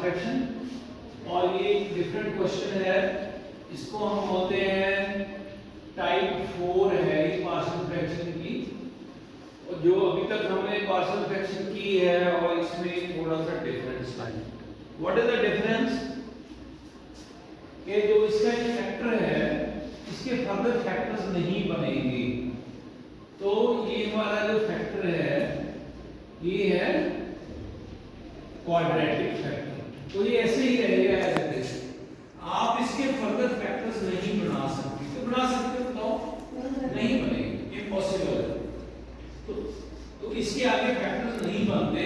Fraction, और ये different question है, इसको हम बोलते हैं टाइप 4 है ये पार्शियल फ्रैक्शन की। और जो अभी तक हमने पार्शियल फ्रैक्शन की है और इसमें थोड़ा सा डिफरेंस है। What is the difference? कि जो इसका एक फैक्टर है इसके फर्दर फैक्टर्स नहीं बनेंगे। तो ये हमारा जो फैक्टर है ये है क्वाड्रेटिक फैक्टर। तो ये ऐसे ही रहेगा ऐसे। आप इसके फर्दर फैक्टर्स नहीं बना सकते। तो बना सकते हो बताओ? नहीं बनेंगे, इम्पॉसिबल है। तो इसके आगे फैक्टर्स नहीं बनते।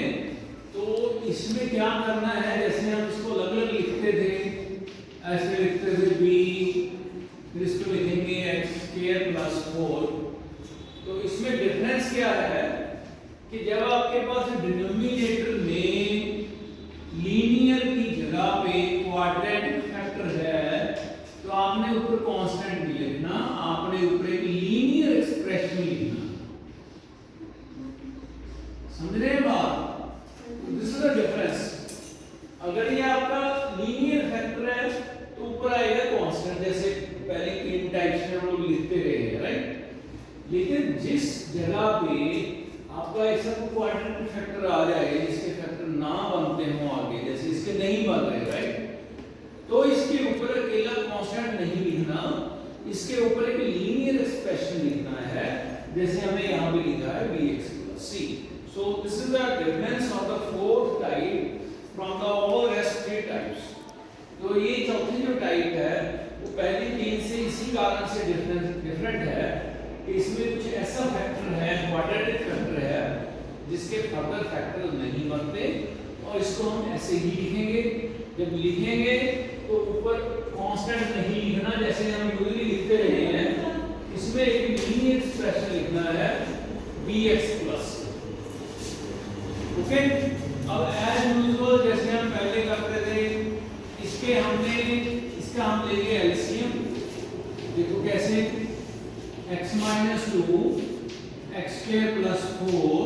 तो इसमें क्या करना है, जैसे हम इसको अलग-अलग लिखते थे, ऐसे लिखते थे b, फिर इसको लिखेंगे x² + 4। तो इसमें डिफरेंस क्या है कि जब आपके पास डिनोमिनेटर में लीनियर की जगह पे क्वाड्रेटिक फैक्टर है तो आपने ऊपर कांस्टेंट नहीं लिखना, आपने ऊपर एक लीनियर एक्सप्रेशन लिखना। समझ रहे हैं बात? This is the difference. अगर ये आपका लीनियर फैक्टर है तो ऊपर आएगा कांस्टेंट, जैसे पहले तीन टाइप्स में हम लोग लिखते रहे हैं, राइट। लेकिन जिस जगह पे आपका ऐसा क्वाड्रेटिक फैक्टर आ जाए जिसके फैक्टर ना बनते हो आगे, जैसे इसके नहीं बन रहे, राइट, तो इसके ऊपर अकेला कांस्टेंट नहीं लिखना, इसके ऊपर एक लीनियर एक्सप्रेशन लिखना है, जैसे हमने यहां पे लिखा है bx + c। So this is the difference of the fourth type from the all rest three types. तो ये चौथी जो टाइप है वो पहली तीन से इसी कारण से डिफरेंट है कि इसमें कुछ ऐसा फैक्टर है, क्वाड्रेटिक फैक्टर है, जिसके फर्दर फैक्टर नहीं बनते, और इसको हम ऐसे ही लिखेंगे। जब लिखेंगे तो ऊपर कांस्टेंट नहीं लिखना जैसे हम यूजुअली लिखते रहे हैं, इसमें एक लीनियर एक्सप्रेशन लिखना है bx + ओके। अब एज यूजुअल जैसे हम पहले करते थे, इसका हम लेंगे एलसीएम। देखो कैसे, x - 2 x² + 4,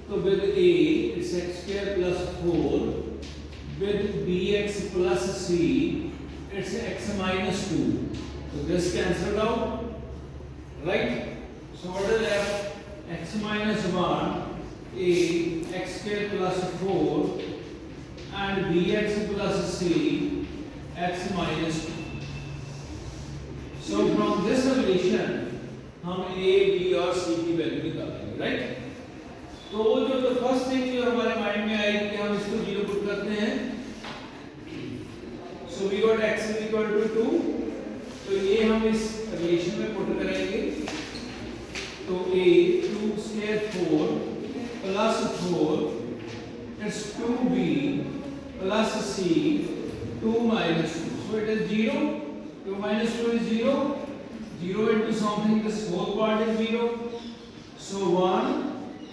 तो with a it's x² + 4, with bx + c it's x - 2. So this cancelled out, right? So what is left? X - 1 a x² + 4 and bx + c x - 2. So from this relation हम a b और c की value निकालेंगे, right. तो जो first thing जो हमारे mind में आएगी कि हम इसको 0 पुट करते हैं। सो वी गॉट x = 2, तो ये हम इस रिलेशन में पुट करेंगे। तो a 2² 4 + 4 it's 2b + c 2 - 2, so it is 0. 2 - 2 is 0. 0 into something, this whole part is 0. So 1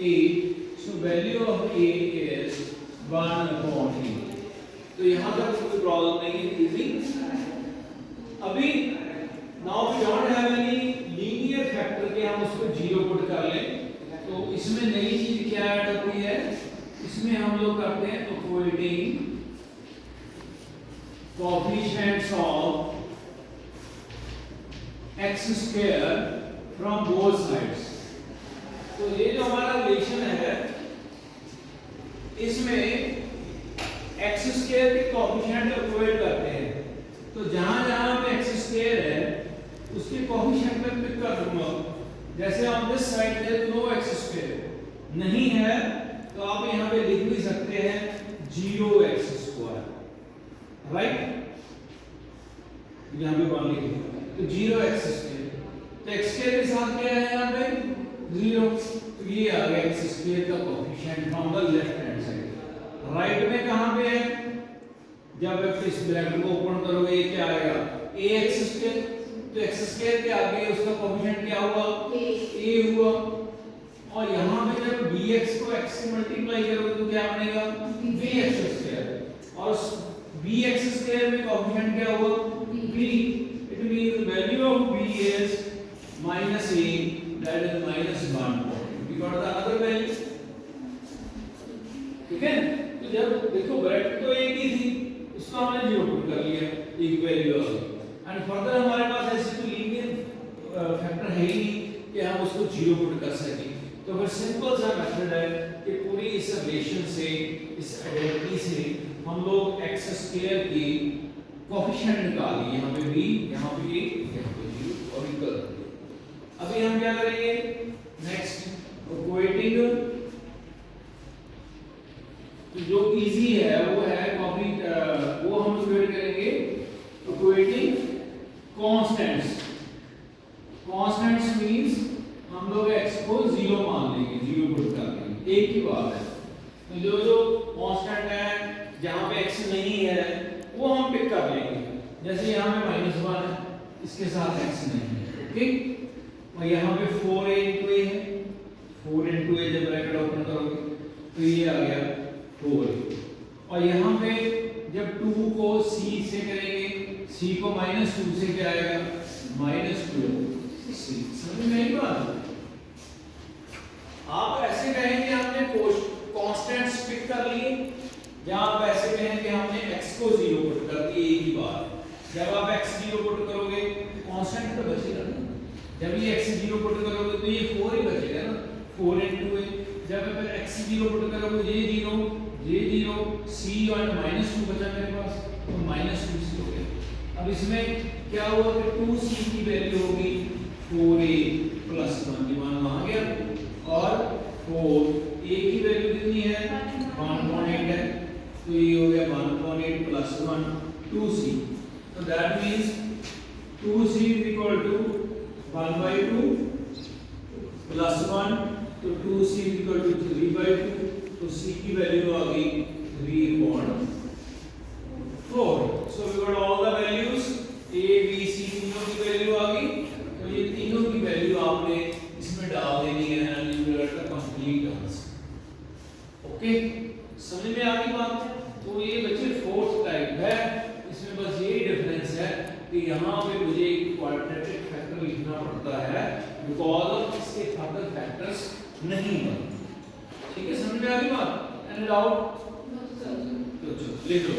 8. So value of a is 1/8. तो यहाँ तक कोई प्रॉब्लम नहीं है, इजी। अभी now we don't have any linear factor के हम उसको 0 पुट कर लें, तो इसमें नई चीज क्या ऐड होती है, इसमें हम लोग करते हैं equating coefficients of x² from both sides। तो ये जो हमारा रिलेशन है इसमें x² के कोएफिशिएंट इक्वेट करते हैं। तो जहां पे x² है उसके कोएफिशिएंट में पिक कर दूंगा। जैसे on this side there is no x² नहीं है, तो आप यहां पे लिख भी सकते हैं 0x², राइट। यहां पे 1 लिखेंगे तो 0x², तो x² के साथ क्या है यहां पे 0, तो ये आ गया x² का coefficient from the left hand side. Right में कहां पे है, जब आप इस ब्रैकेट को ओपन करोगे ये क्या आएगा ax², तो x² के आगे उसका कोएफिशिएंट क्या हुआ a हुआ, और यहां पे जब bx को x से मल्टीप्लाई करोगे तो क्या बनेगा bx², और bx² में कोएफिशिएंट क्या हुआ b। It means the value of b is -a, that is -1. We got the other value, ठीक है। तो जब देखो ब्रैकेट तो एक ही थी, इसको हमने जीरो पुट कर लिया, एक वैल्यू आ गई, एंड फर्दर हमारे पास ऐसी कोई लीनियर फैक्टर है ही नहीं कि हम उसको जीरो पुट कर सकें। तो फिर सिंपल सा मेथड है कि पूरी इस रिलेशन से, इस आइडेंटिटी से हम लोग x स्क्वायर की कोएफिशिएंट निकाल लिए, यहाँ पे b, यहाँ पे a, यहाँ पे 0 और इक्वल। अभी हम क्या करेंगे नेक्स्ट, इक्वेटिंग, तो जो इजी है वो है वो हम इक्वेट करेंगे इक्वेटिंग कांस्टेंट्स। कांस्टेंट्स मींस हम लोग x को 0 मान लेंगे, 0 पुट कर देंगे, एक ही बात है। तो जो जो कांस्टेंट है जहां पे x नहीं है वो हम पिक कर लेंगे, जैसे यहाँ पे -1 है, इसके साथ x नहीं है, ओके। और यहाँ पे 4a into a है, 4 into a जब ब्रैकेट ओपन करोगे तो ये आ गया 4। और यहाँ पे जब 2 को c से करेंगे, c को -2 से क्या आएगा, -2c। समझ में आई बात? आप ऐसे कहेंगे हमने कांस्टेंट्स पिक कर लिए, या आप ऐसे कहेंगे हमने x को 0 पुट कर दिया, एक ही बात। जब आप x 0 पुट करोगे कांस्टेंट तो बचेगा ना, जब ये x 0 पुट करोगे तो ये 4 ही बचेगा ना, 4 into a। जब आप x 0 पुट करोगे ये 0 c और -2 बचा मेरे पास, तो -2c हो गया। अब इसमें क्या हुआ कि 2c की वैल्यू होगी 4a + 1, मान वहां गया, और 4a की वैल्यू कितनी है, 1.8 है, तो ये हो गया 1.8 + 1 2c। तो दैट मींस 2c = 1/2 + 1, तो 2c = 3/2, तो c की वैल्यू आ गई 3.4। So we got all the values, a b c तीनों की वैल्यू आ गई। तो ये तीनों की वैल्यू आपने इसमें डाल देनी है and you will get the complete answer. Okay, समझ में आ गई बात? तो ये बच्चे फोर्थ टाइप है, इसमें बस यही डिफरेंस है कि यहाँ पे मुझे एक क्वाड्रेटिक फैक्टर लिखना पड़ता है बिकॉज़ ऑफ इसके फर्दर फैक्टर्स नहीं बनते। ठीक है, समझ में आ गई बात? Any doubt? तो लिख लो।